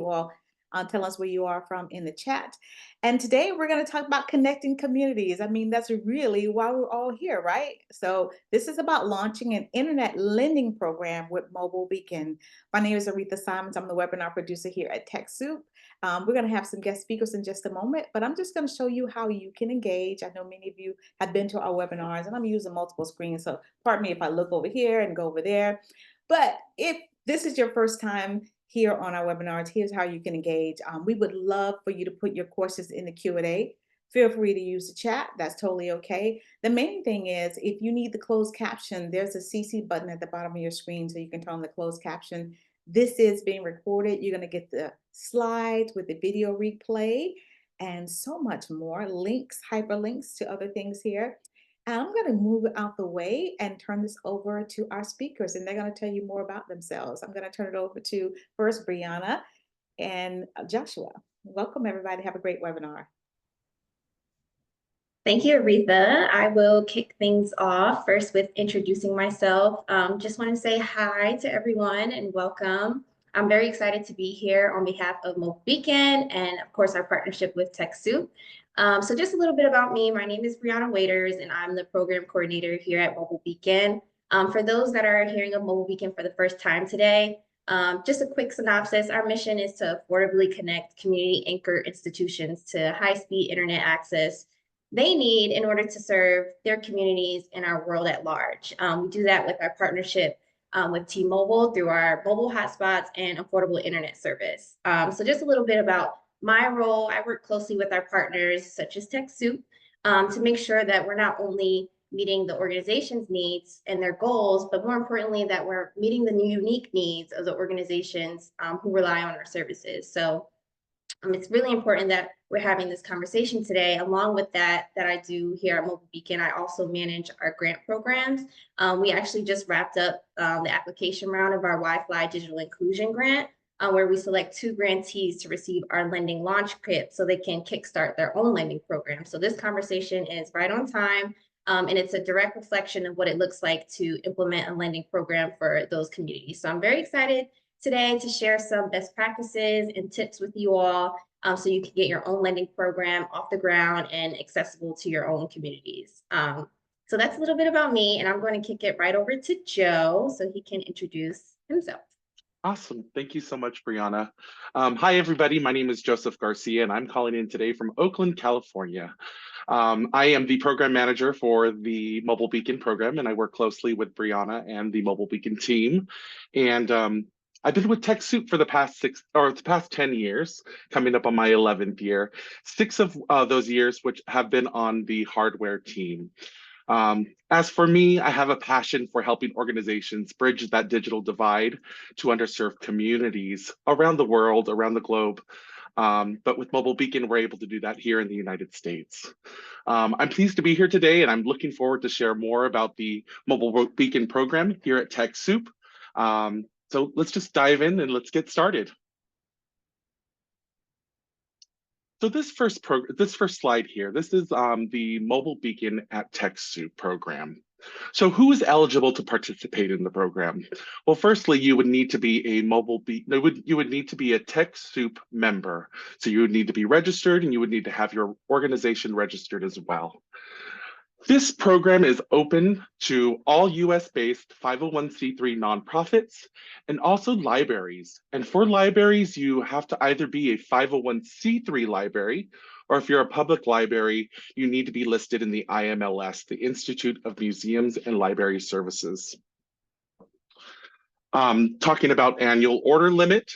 all tell us where you are from in the chat. And today we're going to talk about connecting communities. I mean, that's really why we're all here, right? So this is about launching an internet lending program with Mobile Beacon. My name is Aretha Simons. I'm the webinar producer here at TechSoup. We're going to have some guest speakers in just a moment, but I'm just going to show you how you can engage. I know many of you have been to our webinars, and I'm using multiple screens, so pardon me if I look over here and go over there. But if this is your first time here on our webinars, here's how you can engage. We would love for you to put your questions in the Q&A. Feel free to use the chat. That's totally okay. The main thing is if you need the closed caption, there's a CC button at the bottom of your screen so you can turn on the closed caption. This is being recorded. You're going to get the slides with the video replay and so much more, links, hyperlinks to other things here. And I'm going to move it out the way and turn this over to our speakers, and they're going to tell you more about themselves. I'm going to turn it over to first Brianna and Joshua. Welcome, everybody. Have a great webinar. Thank you, Aretha. I will kick things off first with introducing myself. Just want to say hi to everyone and welcome. I'm very excited to be here on behalf of Mobile Beacon and, of course, our partnership with TechSoup. So just a little bit about me. My name is Brianna Waiters, and I'm the program coordinator here at Mobile Beacon. For those that are hearing of Mobile Beacon for the first time today, just a quick synopsis. Our mission is to affordably connect community anchor institutions to high-speed internet access they need in order to serve their communities and our world at large. We do that with our partnership with T-Mobile through our mobile hotspots and affordable internet service. So just a little bit about my role. I work closely with our partners such as TechSoup to make sure that we're not only meeting the organization's needs and their goals, but more importantly, that we're meeting the unique needs of the organizations who rely on our services. So it's really important that we're having this conversation today. Along with that I do here at Mobile Beacon, I also manage our grant programs. We actually just wrapped up the application round of our Wi-Fi Digital Inclusion Grant, where we select 2 grantees to receive our lending launch kit so they can kickstart their own lending program. So this conversation is right on time, and it's a direct reflection of what it looks like to implement a lending program for those communities. So I'm very excited today to share some best practices and tips with you all so you can get your own lending program off the ground and accessible to your own communities. So that's a little bit about me, and I'm going to kick it right over to Joe so he can introduce himself. Awesome. Thank you so much, Brianna. Hi, everybody. My name is Joseph Garcia, and I'm calling in today from Oakland, California. I am the program manager for the Mobile Beacon program, and I work closely with Brianna and the Mobile Beacon team. And I've been with TechSoup for the past 10 years, coming up on my 11th year. 6 of those years which have been on the hardware team. As for me, I have a passion for helping organizations bridge that digital divide to underserved communities around the world, around the globe. But with Mobile Beacon, we're able to do that here in the United States. I'm pleased to be here today, and I'm looking forward to share more about the Mobile Beacon program here at TechSoup. So let's just dive in and let's get started. So this first slide here, this is the Mobile Beacon at TechSoup program. So who is eligible to participate in the program? Well, firstly, you would need to be a you would need to be a TechSoup member. So you would need to be registered, and you would need to have your organization registered as well. This program is open to all US-based 501c3 nonprofits and also libraries. And for libraries, you have to either be a 501c3 library, or if you're a public library, you need to be listed in the IMLS, the Institute of Museums and Library Services. Talking about annual order limit.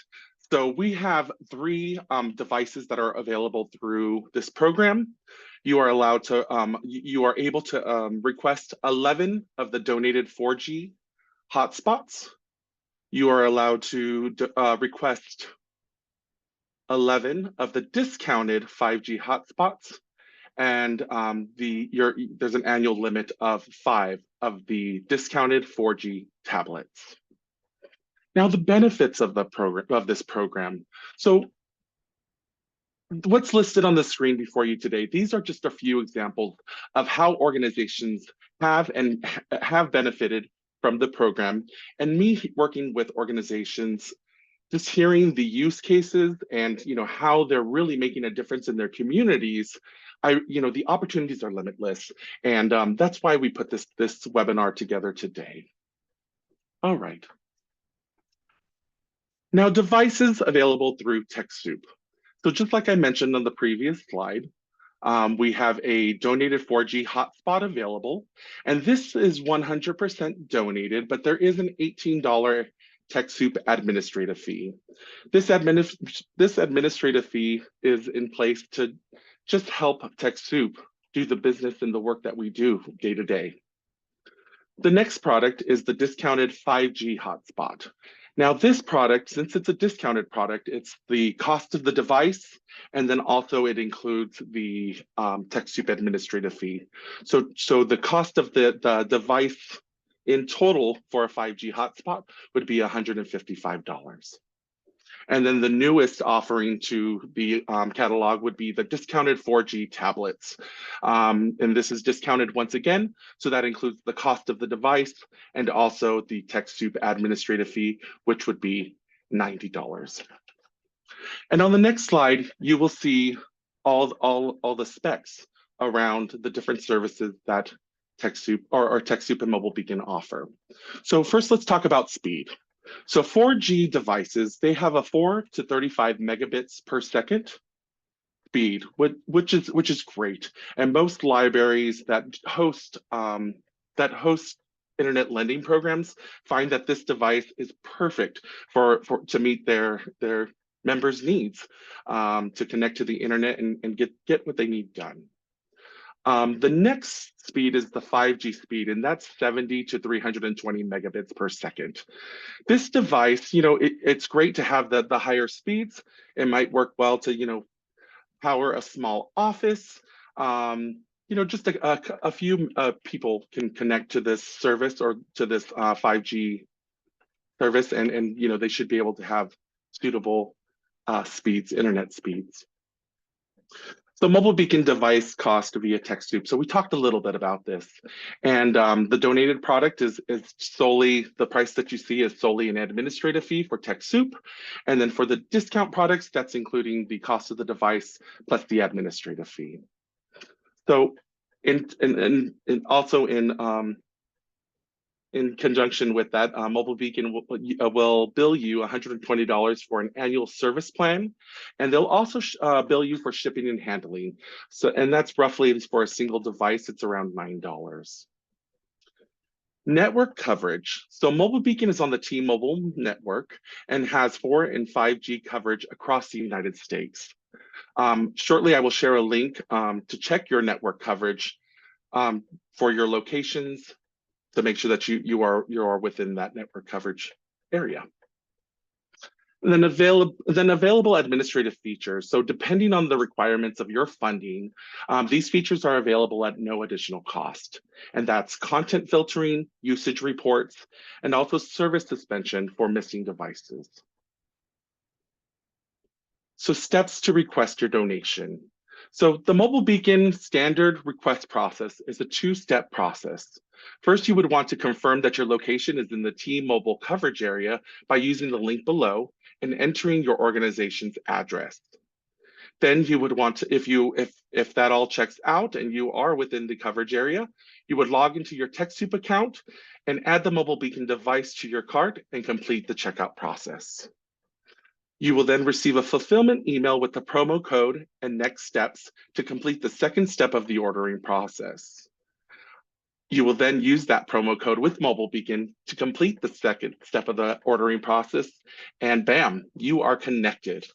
So we have 3 devices that are available through this program. You are allowed to, you are able to request 11 of the donated 4G hotspots. You are allowed to request 11 of the discounted 5G hotspots. And there's an annual limit of 5 of the discounted 4G tablets. Now, the benefits of this program. So what's listed on the screen before you today, these are just a few examples of how organizations have benefited from the program. And me working with organizations just hearing the use cases and how they're really making a difference in their communities, the opportunities are limitless, and that's why we put this webinar together today. All right. Now, devices available through TechSoup. So just like I mentioned on the previous slide, we have a donated 4G hotspot available, and this is 100% donated, but there is an $18 TechSoup administrative fee. This administrative fee is in place to just help TechSoup do the business and the work that we do day to day. The next product is the discounted 5G hotspot. Now this product, since it's a discounted product, it's the cost of the device, and then also it includes the TechSoup administrative fee. So the cost of the device in total for a 5G hotspot would be $155. And then the newest offering to the catalog would be the discounted 4G tablets. And this is discounted once again, so that includes the cost of the device and also the TechSoup administrative fee, which would be $90. And on the next slide, you will see all the specs around the different services that TechSoup or TechSoup and Mobile Beacon offer. So first, let's talk about speed. So 4G devices, they have a 4 to 35 megabits per second speed, which is great. And most libraries that host internet lending programs find that this device is perfect to meet their members' needs to connect to the internet and get what they need done. The next speed is the 5G speed, and that's 70 to 320 megabits per second. This device, it's great to have the higher speeds. It might work well to, power a small office. Just a few people can connect to this service or to this 5G service, and they should be able to have suitable internet speeds. The Mobile Beacon device cost via TechSoup. So we talked a little bit about this, and the donated product is solely, the price that you see is solely an administrative fee for TechSoup, and then for the discount products, that's including the cost of the device plus the administrative fee. So, also in conjunction with that, Mobile Beacon will bill you $120 for an annual service plan, and they'll also bill you for shipping and handling. And that's roughly, for a single device, it's around $9. Network coverage. So Mobile Beacon is on the T-Mobile network and has 4 and 5G coverage across the United States. Shortly, I will share a link to check your network coverage for your locations, to make sure that you are within that network coverage area. And then available administrative features. So depending on the requirements of your funding, these features are available at no additional cost. And that's content filtering, usage reports, and also service suspension for missing devices. So steps to request your donation. So the Mobile Beacon standard request process is a 2-step process. First, you would want to confirm that your location is in the T-Mobile coverage area by using the link below and entering your organization's address. Then you would want to, if that all checks out and you are within the coverage area, you would log into your TechSoup account and add the Mobile Beacon device to your cart and complete the checkout process. You will then receive a fulfillment email with the promo code and next steps to complete the second step of the ordering process. You will then use that promo code with Mobile Beacon to complete the second step of the ordering process, and bam, you are connected.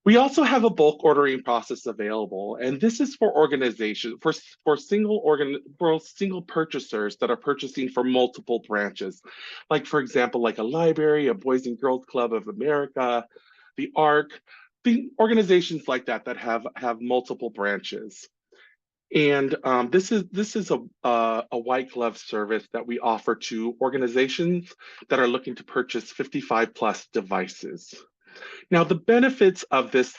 We also have a bulk ordering process available, and this is for organizations, for single purchasers that are purchasing for multiple branches. Like, for example, like a library, a Boys and Girls Club of America, the ARC, the organizations like that have multiple branches. And this is a white glove service that we offer to organizations that are looking to purchase 55 plus devices. Now, the benefits of this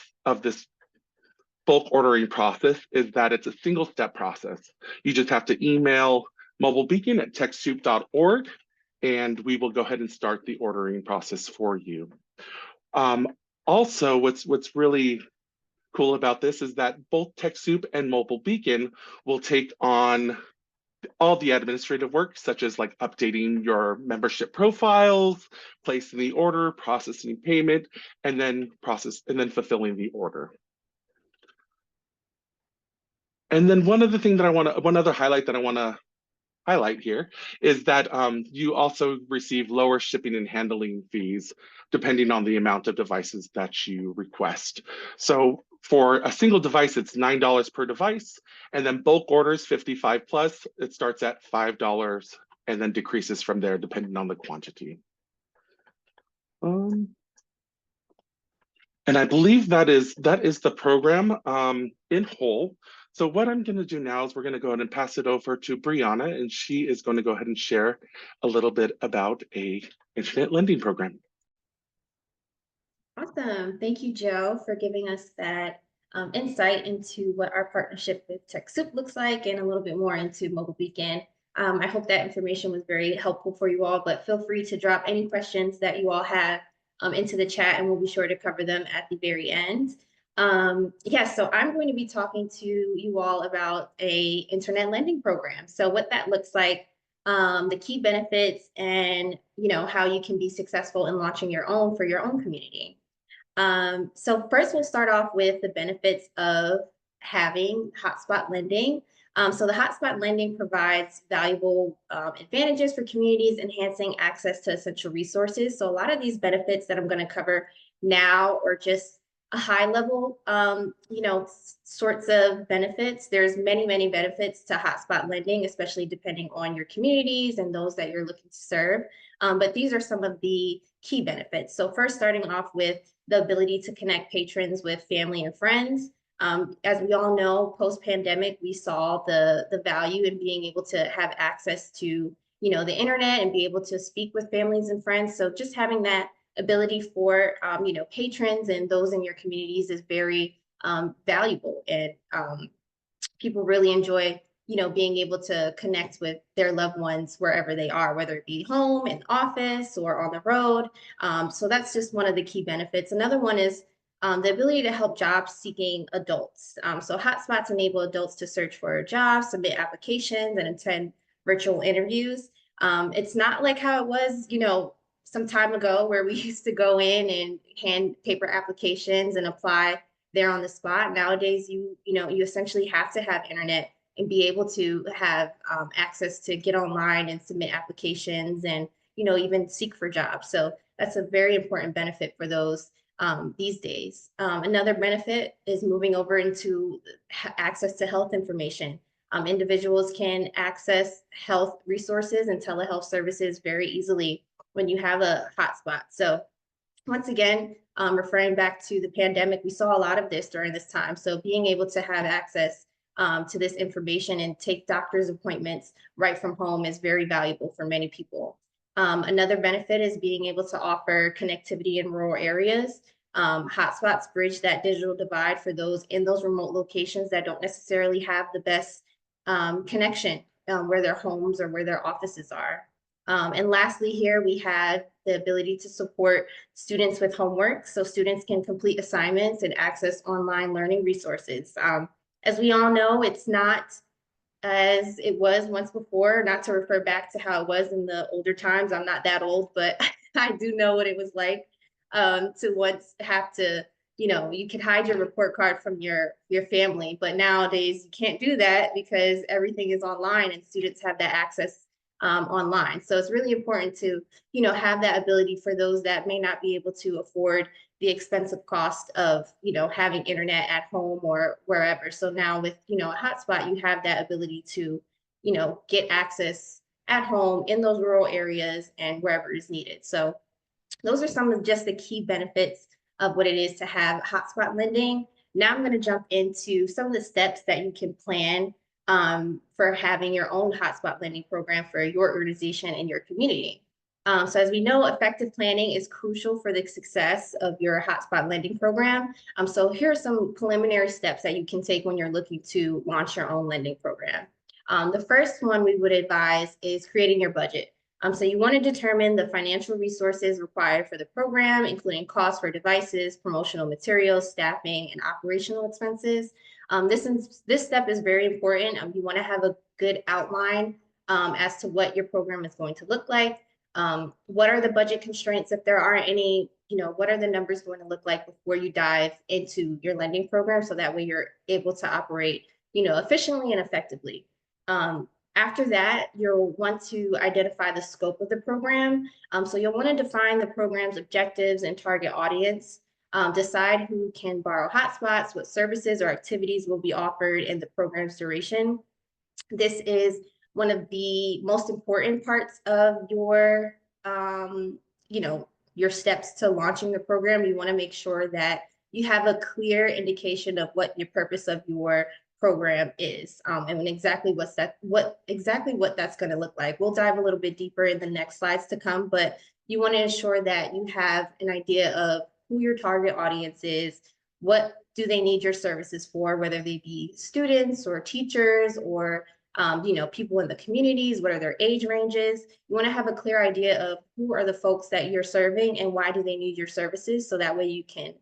bulk ordering process is that it's a single step process. You just have to email Mobile Beacon at TechSoup.org, and we will go ahead and start the ordering process for you. Um, Also, what's really cool about this is that both TechSoup and Mobile Beacon will take on all the administrative work, such as like updating your membership profiles, placing the order, processing payment, and then fulfilling the order. And then one other highlight that I want to highlight here is that you also receive lower shipping and handling fees depending on the amount of devices that you request. So for a single device, it's $9 per device, and then bulk orders 55 plus, it starts at $5 and then decreases from there depending on the quantity. And I believe that is the program in whole. So what I'm going to do now is we're going to go ahead and pass it over to Brianna, and she is going to go ahead and share a little bit about a internet lending program. Awesome. Thank you, Joe, for giving us that insight into what our partnership with TechSoup looks like and a little bit more into Mobile Beacon. I hope that information was very helpful for you all, but feel free to drop any questions that you all have into the chat, and we'll be sure to cover them at the very end. So I'm going to be talking to you all about a internet lending program. So what that looks like, the key benefits, and how you can be successful in launching your own for your own community. So first we'll start off with the benefits of having hotspot lending. So the hotspot lending provides valuable advantages for communities, enhancing access to essential resources. So a lot of these benefits that I'm going to cover now are just a high level, sorts of benefits. There's many benefits to hotspot lending, especially depending on your communities and those that you're looking to serve. But these are some of the key benefits. So first, starting off with the ability to connect patrons with family and friends. As we all know, post-pandemic, we saw the value in being able to have access to, the internet and be able to speak with families and friends. So just having that ability for, patrons and those in your communities is very valuable. And people really enjoy, being able to connect with their loved ones wherever they are, whether it be home, in office, or on the road. So that's just one of the key benefits. Another one is the ability to help job-seeking adults. So hotspots enable adults to search for jobs, submit applications, and attend virtual interviews. It's not like how it was, some time ago, where we used to go in and hand paper applications and apply there on the spot. Nowadays, you essentially have to have internet and be able to have access to get online and submit applications and, even seek for jobs. So that's a very important benefit for those these days. Another benefit is moving over into access to health information. Individuals can access health resources and telehealth services very easily when you have a hotspot. So once again, referring back to the pandemic, we saw a lot of this during this time. So being able to have access to this information and take doctor's appointments right from home is very valuable for many people. Another benefit is being able to offer connectivity in rural areas. Hotspots bridge that digital divide for those in those remote locations that don't necessarily have the best connection where their homes or where their offices are. And lastly, here we have the ability to support students with homework, so students can complete assignments and access online learning resources. As we all know, it's not as it was once before, not to refer back to how it was in the older times. I'm not that old, but I do know what it was like to once have to, you could hide your report card from your family, but nowadays you can't do that because everything is online and students have that access online. So it's really important to, have that ability for those that may not be able to afford the expensive cost of, having internet at home or wherever. So now with, a hotspot, you have that ability to, get access at home in those rural areas and wherever is needed. So those are some of just the key benefits of what it is to have hotspot lending. Now I'm going to jump into some of the steps that you can plan for having your own hotspot lending program for your organization and your community. So as we know, effective planning is crucial for the success of your hotspot lending program. So here are some preliminary steps that you can take when you're looking to launch your own lending program. The first one we would advise is creating your budget. So you want to determine the financial resources required for the program, including costs for devices, promotional materials, staffing, and operational expenses. This step is very important. You want to have a good outline as to what your program is going to look like. What are the budget constraints, if there aren't any, what are the numbers going to look like before you dive into your lending program, so that way you're able to operate, efficiently and effectively. After that, you'll want to identify the scope of the program. So you'll want to define the program's objectives and target audience, decide who can borrow hotspots, what services or activities will be offered, and the program's duration. This is one of the most important parts of your, your steps to launching the program. You want to make sure that you have a clear indication of what your purpose of your program is, and exactly what that's going to look like. We'll dive a little bit deeper in the next slides to come, but you want to ensure that you have an idea of who your target audience is, what do they need your services for, whether they be students or teachers or people in the communities, what are their age ranges. You want to have a clear idea of who are the folks that you're serving and why do they need your services, so that way you can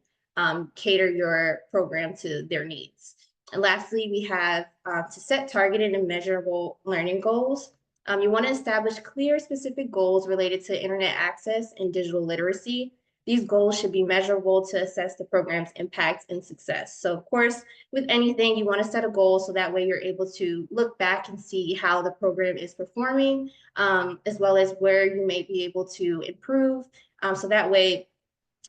cater your program to their needs. And lastly, we have to set targeted and measurable learning goals. You want to establish clear, specific goals related to internet access and digital literacy. These goals should be measurable to assess the program's impact and success. So of course, with anything, you want to set a goal so that way you're able to look back and see how the program is performing, as well as where you may be able to improve. So that way,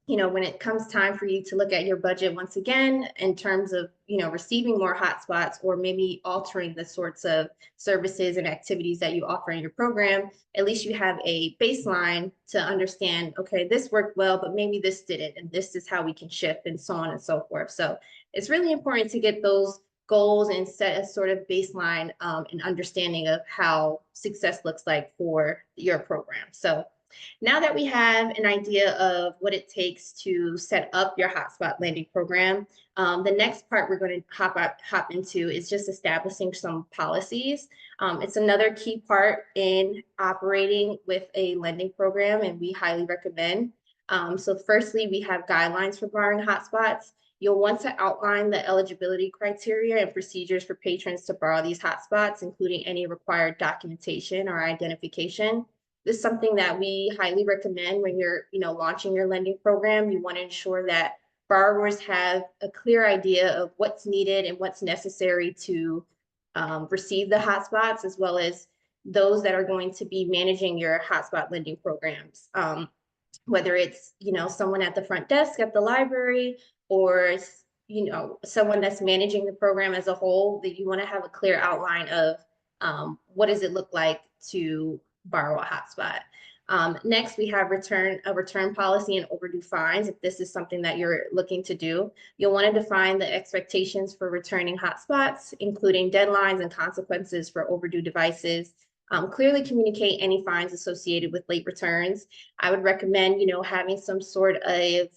when it comes time for you to look at your budget once again, in terms of, receiving more hotspots or maybe altering the sorts of services and activities that you offer in your program, at least you have a baseline to understand, okay, this worked well, but maybe this didn't, and this is how we can shift, and so on and so forth. So it's really important to get those goals and set a sort of baseline and understanding of how success looks like for your program. So now that we have an idea of what it takes to set up your hotspot lending program, the next part we're going to hop into is just establishing some policies. It's another key part in operating with a lending program, and we highly recommend. So firstly, we have guidelines for borrowing hotspots. You'll want to outline the eligibility criteria and procedures for patrons to borrow these hotspots, including any required documentation or identification. This is something that we highly recommend when you're, launching your lending program. You want to ensure that borrowers have a clear idea of what's needed and what's necessary to receive the hotspots, as well as those that are going to be managing your hotspot lending programs. Whether it's, someone at the front desk at the library, or, someone that's managing the program as a whole, that you want to have a clear outline of what does it look like to borrow a hotspot. Next, we have a return policy and overdue fines. If this is something that you're looking to do, you'll want to define the expectations for returning hotspots, including deadlines and consequences for overdue devices. Clearly communicate any fines associated with late returns. I would recommend, having some sort of,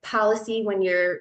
policy when you're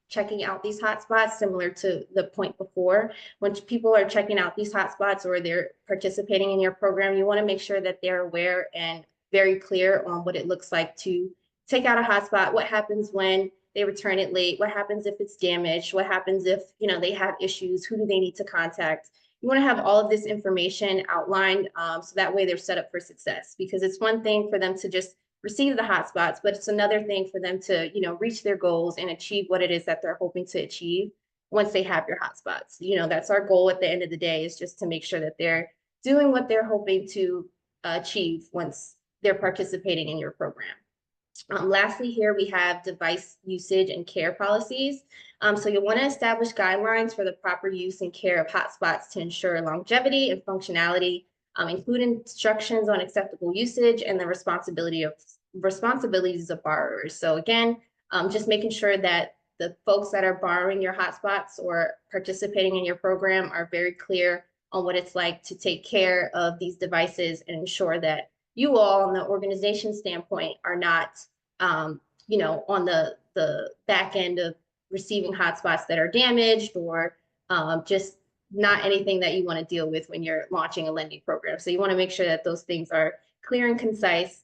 checking out these hotspots, similar to the point before. When people are checking out these hotspots or they're participating in your program, you want to make sure that they're aware and very clear on what it looks like to take out a hotspot, what happens when they return it late, what happens if it's damaged, what happens if they have issues, who do they need to contact. You want to have all of this information outlined, so that way they're set up for success, because it's one thing for them to just receive the hotspots, but it's another thing for them to, reach their goals and achieve what it is that they're hoping to achieve once they have your hotspots. That's our goal at the end of the day, is just to make sure that they're doing what they're hoping to achieve once they're participating in your program. Lastly, here we have device usage and care policies. So you'll want to establish guidelines for the proper use and care of hotspots to ensure longevity and functionality, include instructions on acceptable usage and the responsibilities of borrowers. So again, just making sure that the folks that are borrowing your hotspots or participating in your program are very clear on what it's like to take care of these devices and ensure that you all, on the organization standpoint, are not, on the back end of receiving hotspots that are damaged, or just not anything that you want to deal with when you're launching a lending program. So you want to make sure that those things are clear and concise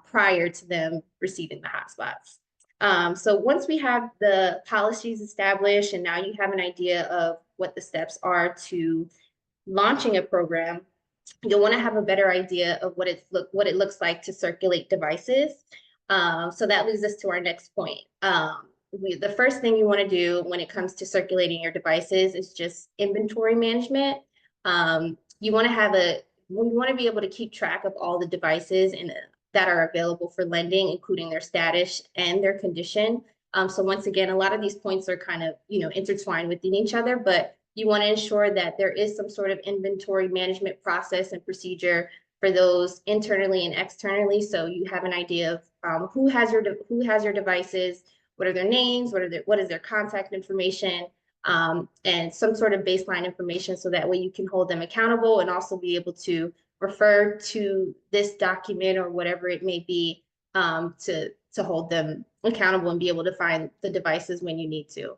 prior to them receiving the hotspots. So once we have the policies established and now you have an idea of what the steps are to launching a program, you'll want to have a better idea of what it looks like to circulate devices. So that leads us to our next point. The first thing you want to do when it comes to circulating your devices is just inventory management. You want to be able to keep track of all the devices that are available for lending, including their status and their condition. So once again, a lot of these points are kind of, intertwined within each other, but you want to ensure that there is some sort of inventory management process and procedure for those internally and externally. So you have an idea of who has your devices, what are their names, what is their contact information, and some sort of baseline information, so that way you can hold them accountable and also be able to refer to this document or whatever it may be to hold them accountable and be able to find the devices when you need to.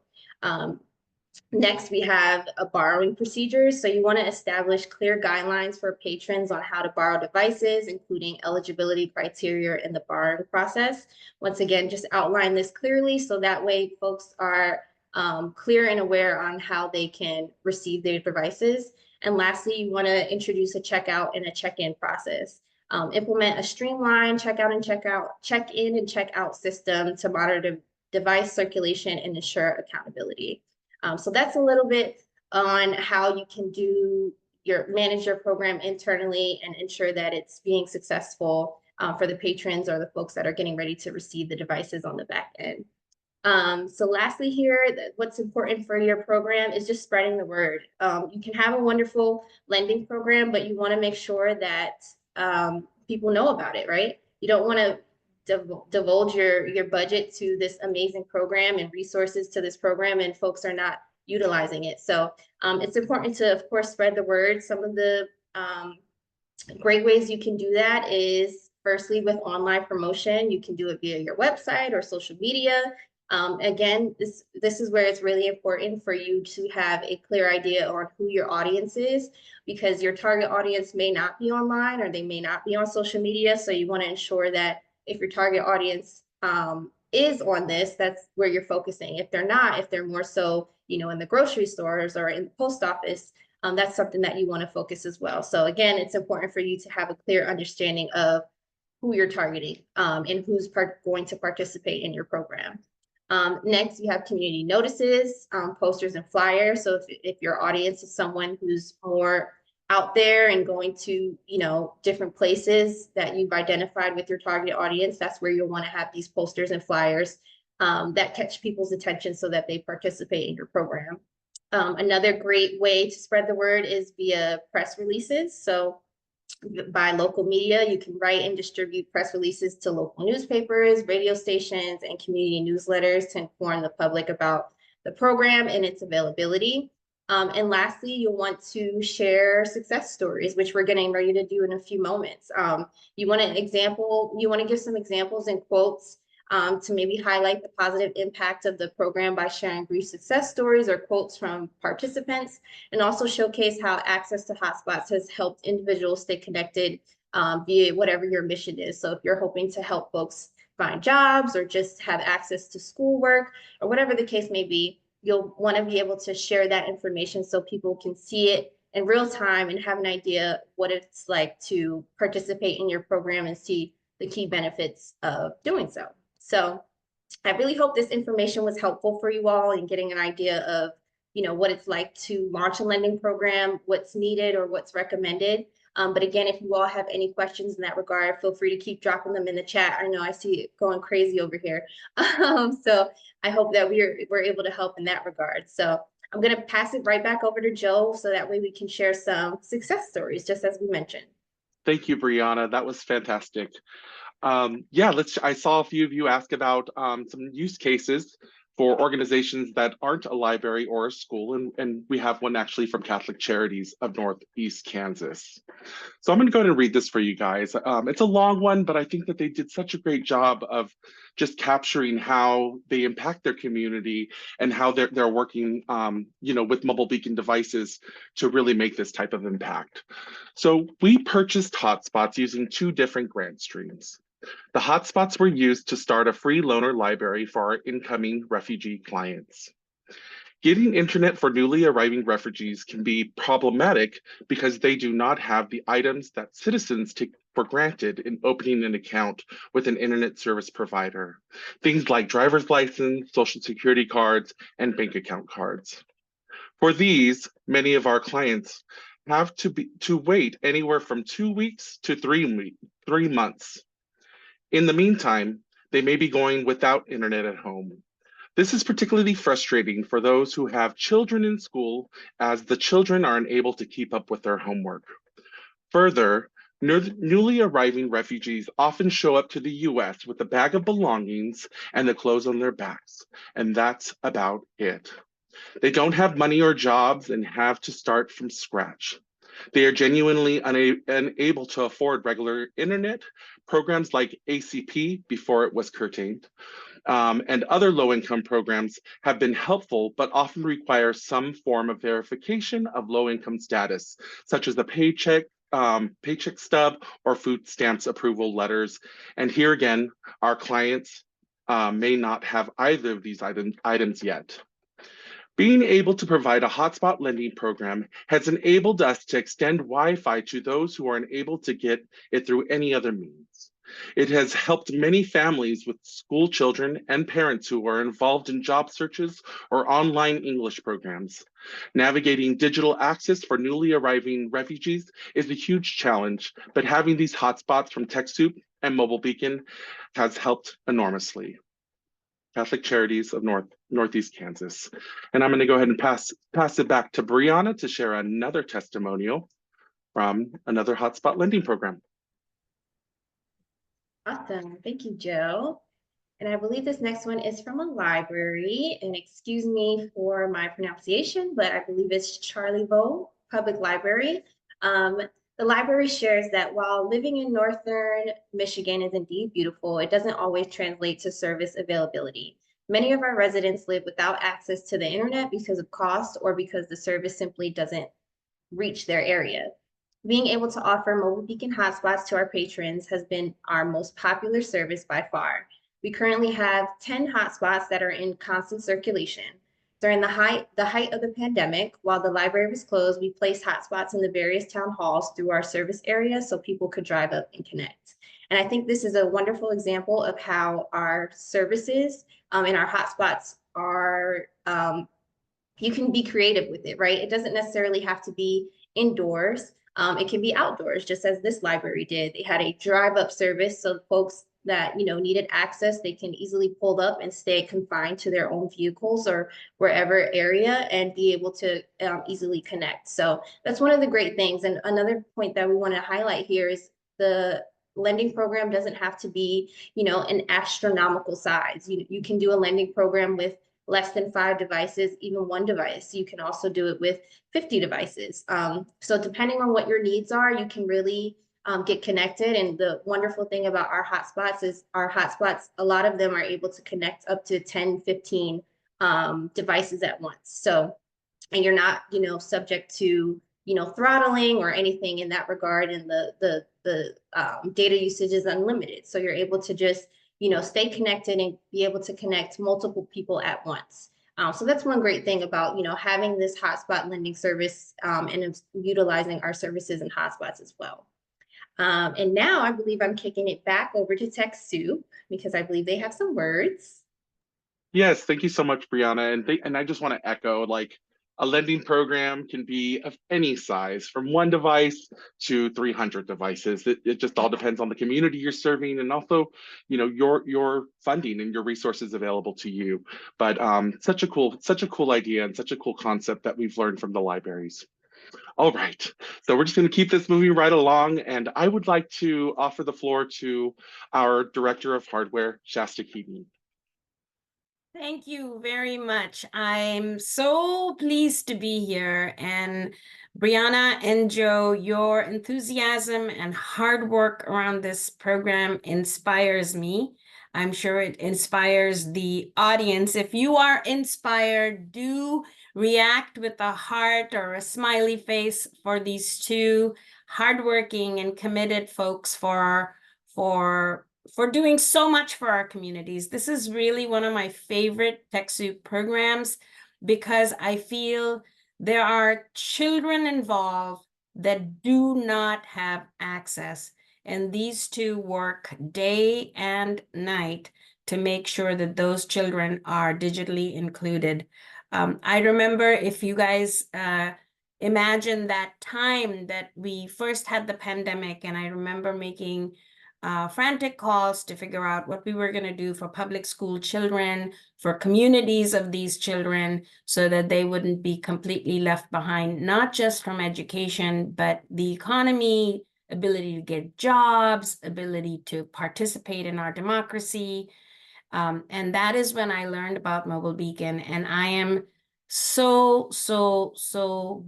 Next, we have borrowing procedures. So you want to establish clear guidelines for patrons on how to borrow devices, including eligibility criteria in the borrowing process. Once again, just outline this clearly so that way folks are clear and aware on how they can receive their devices. And lastly, you want to introduce a checkout and a check-in process. Implement a streamlined check-in and check-out system to monitor device circulation and ensure accountability. So that's a little bit on how you can manage your program internally and ensure that it's being successful for the patrons or the folks that are getting ready to receive the devices on the back end. So lastly here, what's important for your program is just spreading the word. You can have a wonderful lending program, but you want to make sure that people know about it, right? You don't want to divulge your budget to this amazing program and resources to this program and folks are not utilizing it. So it's important to, of course, spread the word. Some of the great ways you can do that is firstly with online promotion. You can do it via your website or social media. Again, this is where it's really important for you to have a clear idea on who your audience is, because your target audience may not be online or they may not be on social media. So you want to ensure that if your target audience is on this, that's where you're focusing. If they're not, if they're more so, in the grocery stores or in the post office, that's something that you want to focus as well. So again, it's important for you to have a clear understanding of who you're targeting and who's going to participate in your program. Next, you have community notices, posters and flyers. So if your audience is someone who's more out there and going to, different places that you've identified with your target audience, that's where you'll want to have these posters and flyers that catch people's attention so that they participate in your program. Another great way to spread the word is via press releases. So by local media, you can write and distribute press releases to local newspapers, radio stations, and community newsletters to inform the public about the program and its availability. And lastly, you'll want to share success stories, which we're getting ready to do in a few moments. You want to give some examples and quotes to maybe highlight the positive impact of the program by sharing brief success stories or quotes from participants, and also showcase how access to hotspots has helped individuals stay connected via whatever your mission is. So if you're hoping to help folks find jobs or just have access to schoolwork or whatever the case may be, you'll want to be able to share that information so people can see it in real time and have an idea what it's like to participate in your program and see the key benefits of doing so. So I really hope this information was helpful for you all in getting an idea of, what it's like to launch a lending program, what's needed or what's recommended. But again, if you all have any questions in that regard, feel free to keep dropping them in the chat. I know I see it going crazy over here. So I hope that we're able to help in that regard. So I'm going to pass it right back over to Joe so that way we can share some success stories, just as we mentioned. Thank you, Brianna. That was fantastic. I saw a few of you ask about some use cases for organizations that aren't a library or a school, and we have one actually from Catholic Charities of Northeast Kansas. So I'm going to go ahead and read this for you guys. It's a long one, but I think that they did such a great job of just capturing how they impact their community and how they're working, with Mobile Beacon devices to really make this type of impact. So we purchased hotspots using two different grant streams. The hotspots were used to start a free loaner library for our incoming refugee clients. Getting internet for newly arriving refugees can be problematic because they do not have the items that citizens take for granted in opening an account with an internet service provider. Things like driver's license, social security cards, and bank account cards. For these, many of our clients have to wait anywhere from 2 weeks to 3 months. In the meantime, they may be going without internet at home. This is particularly frustrating for those who have children in school, as the children are unable to keep up with their homework. Further, newly arriving refugees often show up to the US with a bag of belongings and the clothes on their backs, and that's about it. They don't have money or jobs and have to start from scratch. They are genuinely unable to afford regular internet, programs like ACP before it was curtailed, and other low-income programs have been helpful, but often require some form of verification of low-income status, such as the paycheck stub or food stamps approval letters. And here again, our clients may not have either of these items yet. Being able to provide a hotspot lending program has enabled us to extend Wi-Fi to those who are unable to get it through any other means. It has helped many families with school children and parents who are involved in job searches or online English programs. Navigating digital access for newly arriving refugees is a huge challenge, but having these hotspots from TechSoup and Mobile Beacon has helped enormously. Catholic Charities of Northeast Kansas. And I'm going to go ahead and pass it back to Brianna to share another testimonial from another hotspot lending program. Awesome. Thank you, Joe. And I believe this next one is from a library, and excuse me for my pronunciation, but I believe it's Charlevoix Public Library. The library shares that while living in Northern Michigan is indeed beautiful, it doesn't always translate to service availability. Many of our residents live without access to the internet because of cost or because the service simply doesn't reach their area. Being able to offer Mobile Beacon hotspots to our patrons has been our most popular service by far. We currently have 10 hotspots that are in constant circulation. During the height of the pandemic, while the library was closed, we placed hotspots in the various town halls through our service area so people could drive up and connect. And I think this is a wonderful example of how our services and our hotspots are, you can be creative with it, right? It doesn't necessarily have to be indoors. It can be outdoors, just as this library did. They had a drive-up service, so folks that needed access, they can easily pull up and stay confined to their own vehicles or wherever area and be able to easily connect. So that's one of the great things. And another point that we want to highlight here is the lending program doesn't have to be an astronomical size. You can do a lending program with less than 5 devices, even 1 device. You can also do it with 50 devices. So depending on what your needs are, you can really get connected. And the wonderful thing about our hotspots is a lot of them are able to connect up to 10, 15 devices at once. So, and you're not, subject to, throttling or anything in that regard. And the data usage is unlimited. So you're able to just, stay connected and be able to connect multiple people at once. So that's one great thing about, having this hotspot lending service and utilizing our services and hotspots as well. And now I believe I'm kicking it back over to TechSoup because I believe they have some words. Yes, thank you so much, Brianna. And I just want to echo, like, a lending program can be of any size, from 1 device to 300 devices. It just all depends on the community you're serving and also, your funding and your resources available to you. But such a cool idea and such a cool concept that we've learned from the libraries. All right, so we're just going to keep this moving right along, and I would like to offer the floor to our Director of Hardware, Shasta Keating. Thank you very much. I'm so pleased to be here. And Brianna and Joe, your enthusiasm and hard work around this program inspires me. I'm sure it inspires the audience. If you are inspired, do react with a heart or a smiley face for these two hardworking and committed folks for doing so much for our communities. This is really one of my favorite TechSoup programs because I feel there are children involved that do not have access. And these two work day and night to make sure that those children are digitally included. I remember, if you guys imagine that time that we first had the pandemic, and I remember making frantic calls to figure out what we were going to do for public school children, for communities of these children, so that they wouldn't be completely left behind, not just from education, but the economy, ability to get jobs, ability to participate in our democracy. And that is when I learned about Mobile Beacon, and I am so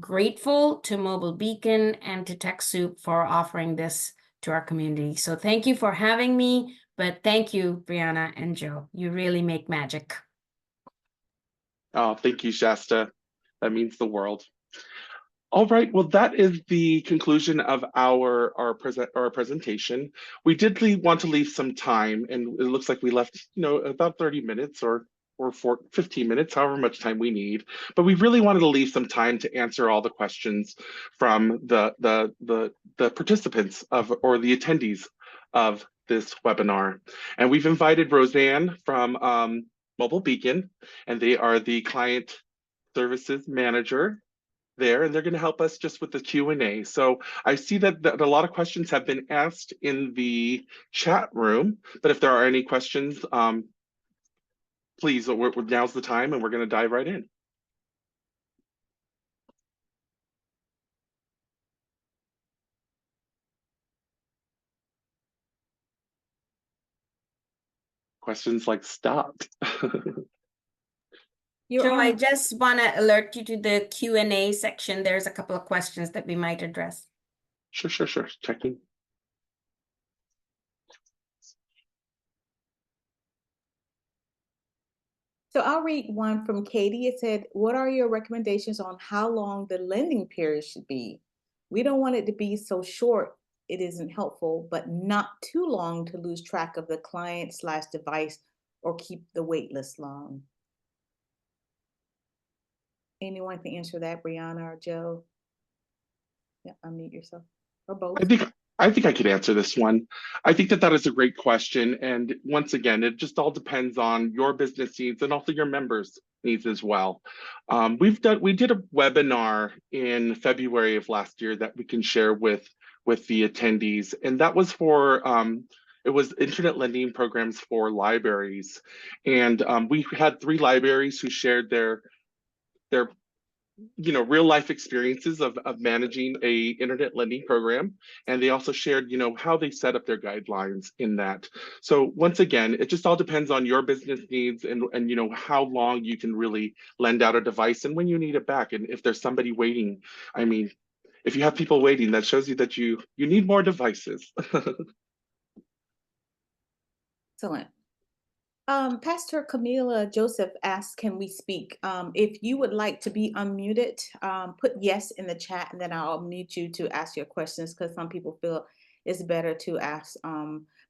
grateful to Mobile Beacon and to TechSoup for offering this to our community. So thank you for having me, but thank you, Brianna and Joe. You really make magic. Oh, thank you, Shasta. That means the world. All right, well, that is the conclusion of our presentation. We did want to leave some time, and it looks like we left, about 30 minutes or 15 minutes, however much time we need. But we really wanted to leave some time to answer all the questions from the participants or the attendees of this webinar. And we've invited Roseanne from Mobile Beacon, and they are the client services manager there, and they're going to help us just with the Q&A. So I see that a lot of questions have been asked in the chat room, but if there are any questions, please, now's the time, and we're going to dive right in. Questions like stopped. Joe, I just want to alert you to the Q&A section. There's a couple of questions that we might address. Sure. Checking. So I'll read one from Katie. It said, what are your recommendations on how long the lending period should be? We don't want it to be so short it isn't helpful, but not too long to lose track of the client/device or keep the wait list long. Anyone can answer that, Brianna or Joe? Yeah, unmute yourself, or both. I think I could answer this one. I think that is a great question. And once again, it just all depends on your business needs and also your members' needs as well. We did a webinar in February of last year that we can share with the attendees. And that was for, it was internet lending programs for libraries. And we had 3 libraries who shared their real life experiences of managing a internet lending program. And they also shared, how they set up their guidelines in that. So once again, it just all depends on your business needs and how long you can really lend out a device and when you need it back. And if there's somebody waiting, I mean, if you have people waiting, that shows you that you need more devices. Excellent. Pastor Camila Joseph asks, can we speak? If you would like to be unmuted, put yes in the chat, and then I'll mute you to ask your questions, because some people feel it's better to ask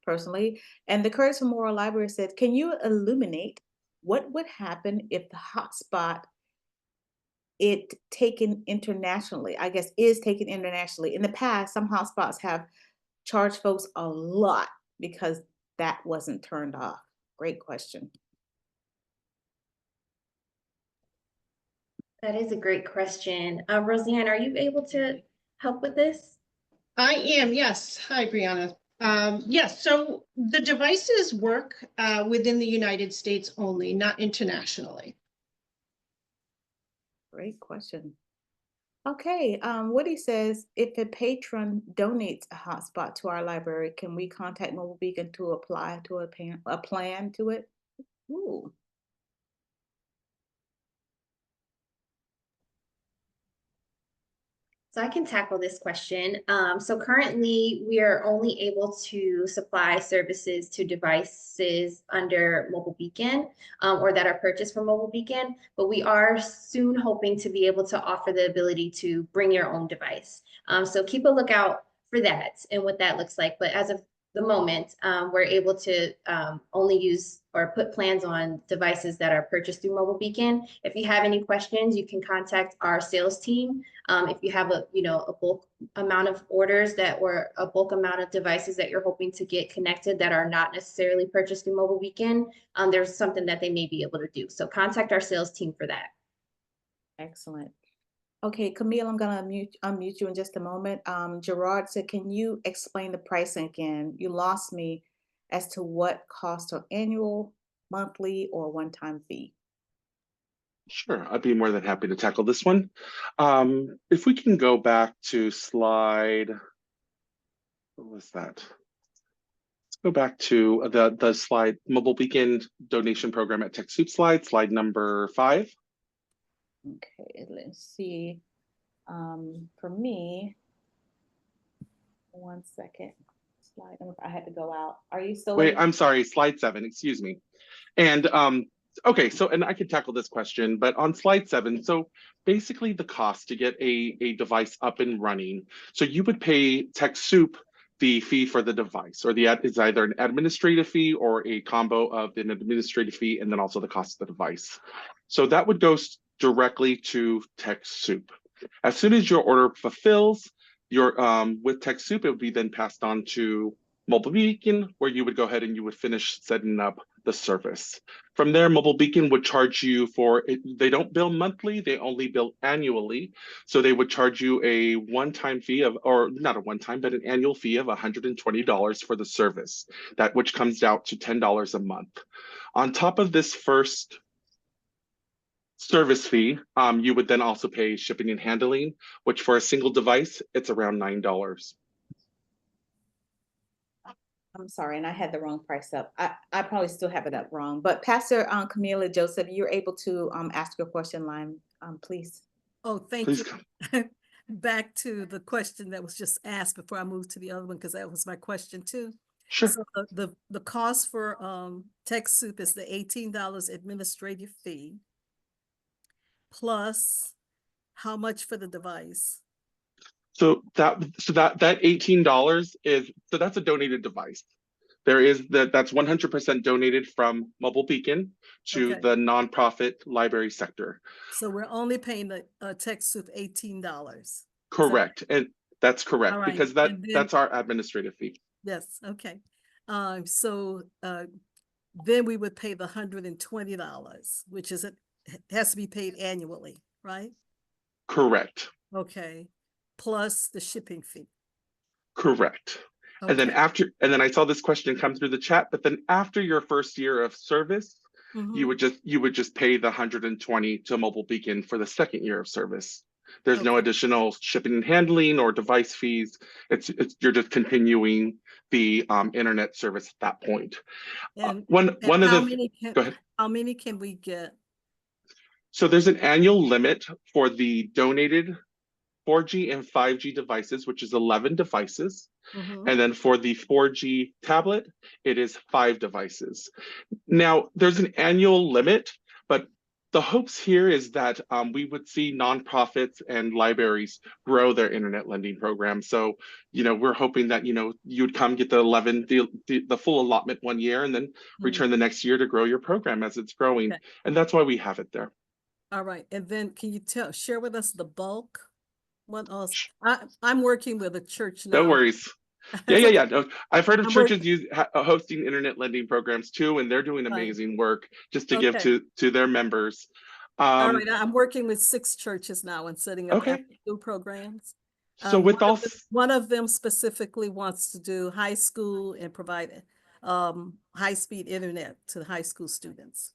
personally. And the Curtis Memorial Library said, can you illuminate what would happen if the hotspot is taken internationally? I guess is taken internationally. In the past, some hotspots have charged folks a lot because that wasn't turned off. Great question. That is a great question. Roseanne, are you able to help with this? I am, yes. Hi, Brianna. Yes, so the devices work within the United States only, not internationally. Great question. Okay, Woody says, if a patron donates a hotspot to our library, can we contact Mobile Beacon to apply to a plan to it? Ooh. So I can tackle this question. So currently we are only able to supply services to devices under Mobile Beacon, or that are purchased from Mobile Beacon, but we are soon hoping to be able to offer the ability to bring your own device. So keep a lookout for that and what that looks like. But as of the moment, we're able to only use or put plans on devices that are purchased through Mobile Beacon. If you have any questions, you can contact our sales team. If you have a bulk amount of orders or a bulk amount of devices that you're hoping to get connected that are not necessarily purchased through Mobile Beacon, there's something that they may be able to do. So contact our sales team for that. Excellent. Okay, Camille, I'm gonna unmute you in just a moment. Gerard said, can you explain the pricing again? You lost me as to what cost or annual, monthly, or one-time fee. Sure, I'd be more than happy to tackle this one. If we can go back to slide, what was that? Let's go back to the slide, Mobile Beacon donation program at TechSoup slide number 5. Okay, let's see. For me, one second. Slide number, I had to go out. Are you still Wait, in? I'm sorry, slide 7, excuse me. And okay, so and I can tackle this question, but on slide 7, so basically the cost to get a device up and running. So you would pay TechSoup the fee for the device, or it's either an administrative fee or a combo of an administrative fee and then also the cost of the device. So that would go directly to TechSoup. As soon as your order fulfills, your with TechSoup, it would be then passed on to Mobile Beacon, where you would go ahead and you would finish setting up the service. From there, Mobile Beacon would charge you for it. They don't bill monthly, they only bill annually. So they would charge you a one-time fee of, or not a one-time, but an annual fee of $120 for the service, that which comes out to $10 a month. On top of this first service fee, you would then also pay shipping and handling, which for a single device, it's around $9. I'm sorry, and I had the wrong price up. I probably still have it up wrong, but Pastor Camila Joseph, you're able to ask your question line, please. Oh, thank Please you. Back to the question that was just asked before I moved to the other one, because that was my question too. Sure. So the cost for TechSoup is the $18 administrative fee, plus how much for the device? So that $18 is, so that's a donated device. There is that's 100% donated from Mobile Beacon to Okay. the nonprofit library sector. So we're only paying the TechSoup $18. Correct, and that's correct, All right. because And then- that's our administrative fee. Yes, okay. So then we would pay the $120, which is has to be paid annually, right? Correct. Okay, plus the shipping fee. Correct. And then Okay. and then I saw this question come through the chat, but then after your first year of service, you would just pay the $120 to Mobile Beacon for the second year of service. There's no Okay. additional shipping and handling or device fees. It's you're just continuing the internet service at that point. And One of how the many go ahead. how many can we get? So there's an annual limit for the donated 4G and 5G devices, which is 11 devices. And then for the 4G tablet, it is 5 devices. Now, there's an annual limit, but the hopes here is that we would see nonprofits and libraries grow their internet lending program. So, we're hoping that, you'd come get the full allotment one year and then return the next year to grow your program as it's growing. Okay. And that's why we have it there. All right, and then can you share with us the bulk? What else? I'm working with a church now. No worries. Yeah. No, I've heard of churches hosting internet lending programs too, and they're doing amazing work just to give to their members. All right, I'm working with 6 churches now and setting up after-school programs. So one of them specifically wants to do high school and provide high-speed internet to high school students.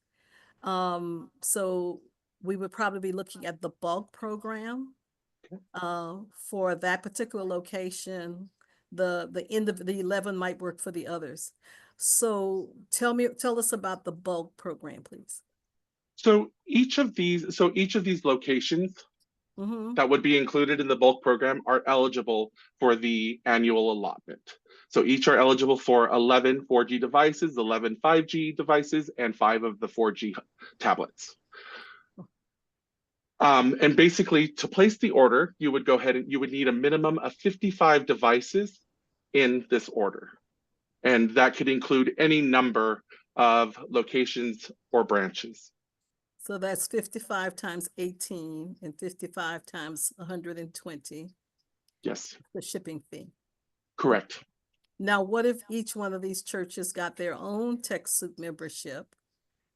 So we would probably be looking at the bulk program for that particular location. The end of the 11 might work for the others. So tell us about the bulk program, please. So each of these locations Mm-hmm. that would be included in the bulk program are eligible for the annual allotment. So each are eligible for 11 4G devices, 11 5G devices, and 5 of the 4G tablets. And basically, to place the order, you would go ahead and you would need a minimum of 55 devices in this order. And that could include any number of locations or branches. So that's 55 times 18 and 55 times 120, Yes, the shipping fee. correct. Now, what if each one of these churches got their own TechSoup membership?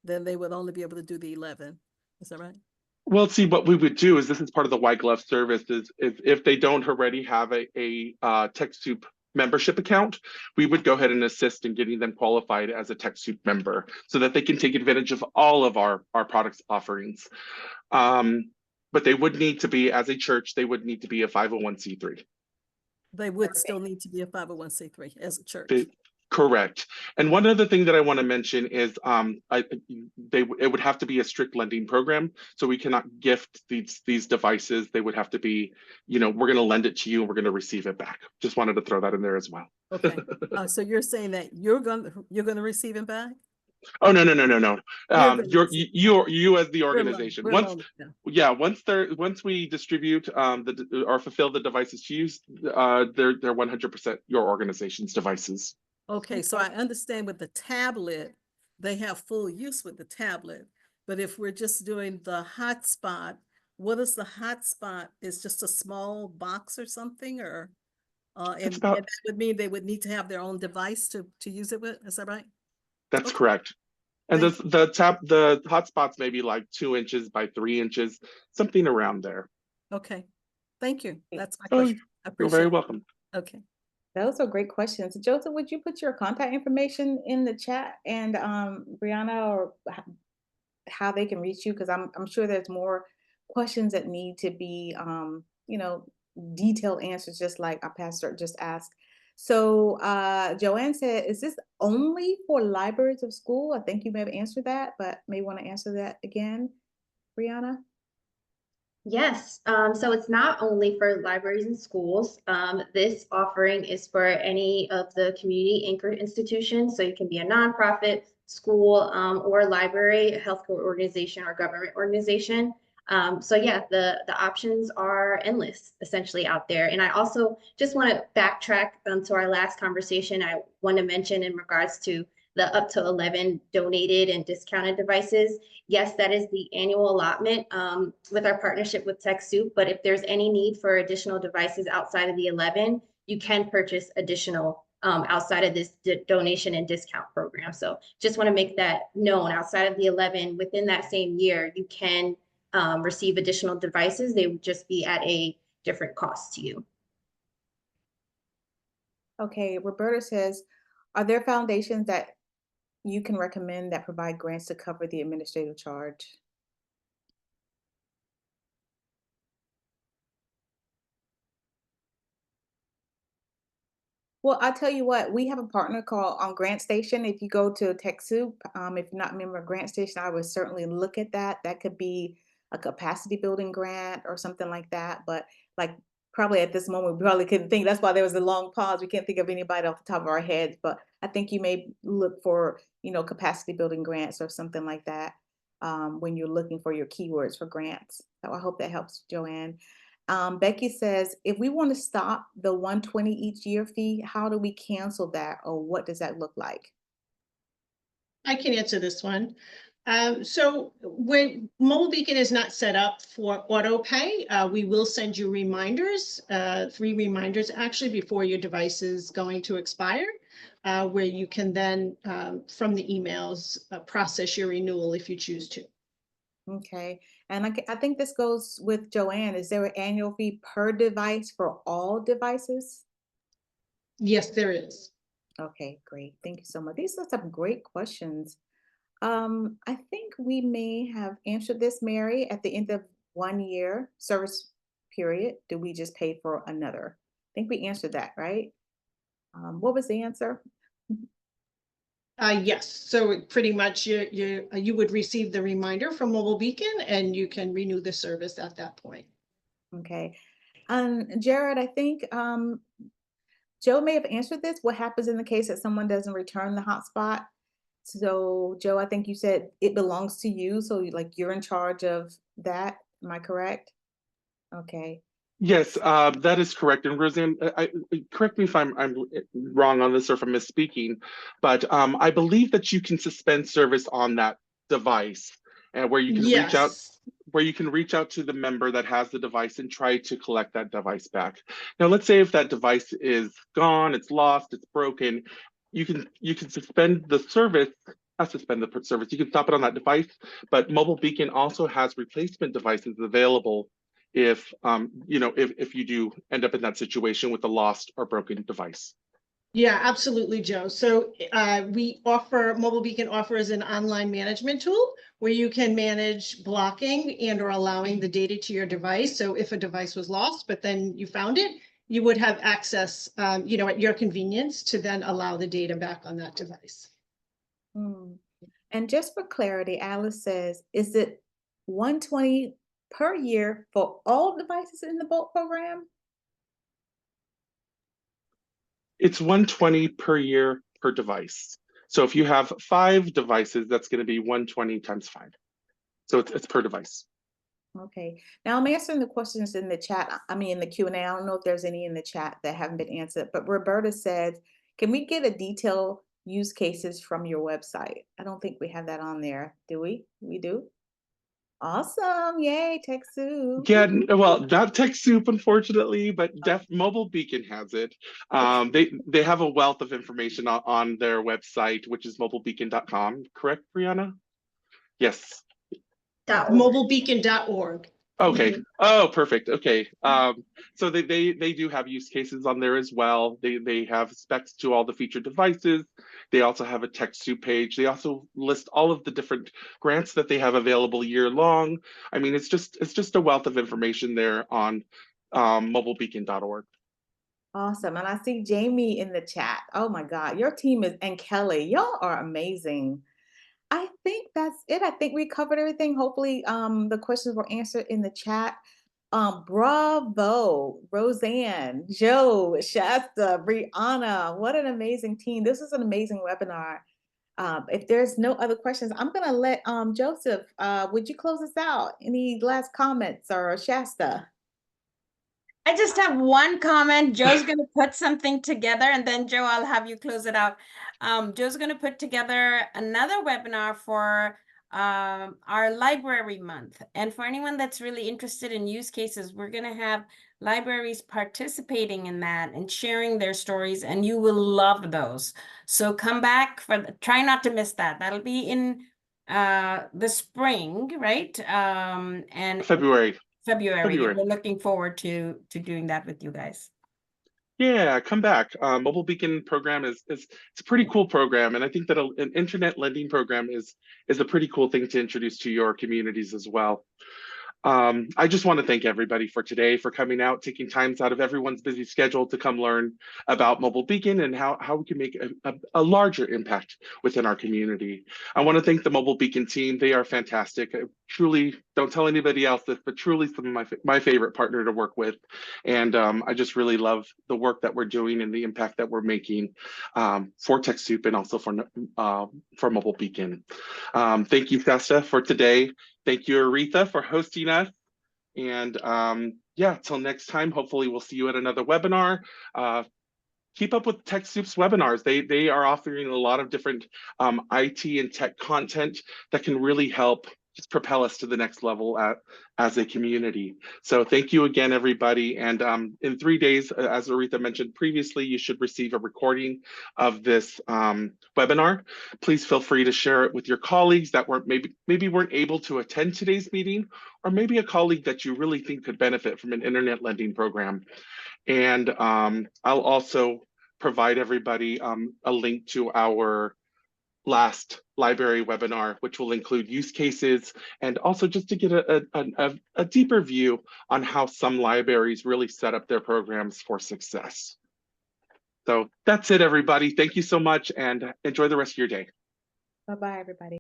Then they would only be able to do the 11. Is that right? Well, see, what we would do is this is part of the white glove service is if they don't already have a TechSoup membership account, we would go ahead and assist in getting them qualified as a TechSoup member so that they can take advantage of all of our products offerings. But they would need to be, as a church, they would need to be a 501c3. They would still need to be a 501c3 as a church. Correct. And one other thing that I want to mention is it would have to be a strict lending program. So we cannot gift these devices. They would have to be, we're going to lend it to you and we're going to receive it back. Just wanted to throw that in there as well. Okay. So you're saying that you're going to receive it back? Oh, no. You as the We're organization. loaning, yeah. Once we distribute or fulfill the devices to use, they're 100% your organization's devices. Okay, so I understand with the tablet, they have full use with the tablet. But if we're just doing the hotspot, what is the hotspot? Is just a small box or something, or and that would mean they would need to have their own device to use it with. Is that right? That's Okay. correct. And the hotspots may be like 2 inches by 3 inches, something around there. Okay, thank you. That's my Oh, question. I you're appreciate very it. welcome. Okay. Those are great questions. Joseph, would you put your contact information in the chat, and Brianna, or how they can reach you? Because I'm sure there's more questions that need to be detailed answers, just like our pastor just asked. So Joanne said, is this only for libraries of school? I think you may have answered that, but may want to answer that again, Brianna. Yes, so it's not only for libraries and schools. This offering is for any of the community anchored institutions. So you can be a nonprofit, school, or library, a healthcare organization, or government organization. So yeah, the options are endless essentially out there. And I also just want to backtrack to our last conversation. I want to mention in regards to the up to 11 donated and discounted devices. Yes, that is the annual allotment with our partnership with TechSoup. But if there's any need for additional devices outside of the 11, you can purchase additional outside of this donation and discount program. So just want to make that known. Outside of the 11, within that same year, you can receive additional devices. They would just be at a different cost to you. Okay, Roberta says, are there foundations that you can recommend that provide grants to cover the administrative charge? Well, I'll tell you what, we have a partner called GrantStation. If you go to TechSoup, if you're not a member of GrantStation, I would certainly look at that. That could be a capacity building grant or something like that. But like probably at this moment, we probably couldn't think. That's why there was a long pause. We can't think of anybody off the top of our heads. But I think you may look for, capacity building grants or something like that when you're looking for your keywords for grants. So I hope that helps, Joanne. Becky says, if we want to stop the $120 each year fee, how do we cancel that, or what does that look like? I can answer this one. So when Mobile Beacon is not set up for auto pay, we will send you reminders, 3 reminders actually before your device is going to expire, where you can then from the emails process your renewal if you choose to. Okay, and I think this goes with Joanne. Is there an annual fee per device for all devices? Yes, there is. Okay, great. Thank you so much. These are some great questions. I think we may have answered this, Mary. At the end of 1 year service period, do we just pay for another? I think we answered that, right? What was the answer? Yes, so pretty much you would receive the reminder from Mobile Beacon and you can renew the service at that point. Okay. Jared, I think Joe may have answered this. What happens in the case that someone doesn't return the hotspot? So, Joe, I think you said it belongs to you. So, like, you're in charge of that. Am I correct? Okay. Yes, that is correct. And Roseanne, correct me if I'm wrong on this or if I'm misspeaking, but I believe that you can suspend service on that device, and where you can reach out, Yes. to the member that has the device and try to collect that device back. Now, let's say if that device is gone, it's lost, it's broken, you can suspend the service. Not suspend the service. You can stop it on that device, but Mobile Beacon also has replacement devices available if if you do end up in that situation with a lost or broken device. Yeah, absolutely, Joe. So Mobile Beacon offers an online management tool where you can manage blocking and or allowing the data to your device. So if a device was lost, but then you found it, you would have access, at your convenience to then allow the data back on that device. Hmm. And just for clarity, Alice says, is it 120 per year for all devices in the bulk program? It's 120 per year per device. So if you have 5 devices, that's going to be 120 times 5. So it's per device. Okay. Now I'm answering the questions in the chat. I mean, in the Q&A. I don't know if there's any in the chat that haven't been answered, but Roberta said, can we get a detailed use cases from your website? I don't think we have that on there. Do we? We do? Awesome. Yay, TechSoup. Yeah, well, not TechSoup, unfortunately, but Mobile Beacon has it. They have a wealth of information on their website, which is mobilebeacon.com. Correct, Brianna? Yes. Mobilebeacon.org. Okay. Oh, perfect. Okay. So they do have use cases on there as well. They have specs to all the featured devices. They also have a TechSoup page. They also list all of the different grants that they have available year long. I mean, it's just a wealth of information there on mobilebeacon.org. Awesome. And I see Jamie in the chat. Oh my God, your team and Kelly, y'all are amazing. I think that's it. I think we covered everything. Hopefully, the questions were answered in the chat. Bravo, Roseanne, Joe, Shasta, Brianna. What an amazing team. This is an amazing webinar. If there's no other questions, I'm gonna let Joseph, would you close us out? Any last comments, or Shasta? I just have one comment. Joe's going to put something together, and then Joe, I'll have you close it out. Joe's going to put together another webinar for our library month. And for anyone that's really interested in use cases, we're going to have libraries participating in that and sharing their stories, and you will love those. So come back try not to miss that. That'll be in the spring, right? And February. February. We're looking forward to doing that with you guys. Yeah, come back. Mobile Beacon program is it's a pretty cool program, and I think that an internet lending program is a pretty cool thing to introduce to your communities as well. I just want to thank everybody for today, for coming out, taking times out of everyone's busy schedule to come learn about Mobile Beacon and how we can make a larger impact within our community. I want to thank the Mobile Beacon team. They are fantastic. I truly, don't tell anybody else this, but truly some of my favorite partner to work with. And I just really love the work that we're doing and the impact that we're making for TechSoup and also for Mobile Beacon. Thank you, Shasta, for today. Thank you, Aretha, for hosting us. And yeah, till next time, hopefully we'll see you at another webinar. Keep up with TechSoup's webinars. They are offering a lot of different IT and tech content that can really help just propel us to the next level as a community. So thank you again, everybody. And in 3 days, as Aretha mentioned previously, you should receive a recording of this webinar. Please feel free to share it with your colleagues that maybe weren't able to attend today's meeting, or maybe a colleague that you really think could benefit from an internet lending program. And I'll also provide everybody a link to our last library webinar, which will include use cases and also just to get a deeper view on how some libraries really set up their programs for success. So that's it, everybody. Thank you so much and enjoy the rest of your day. Bye-bye, everybody.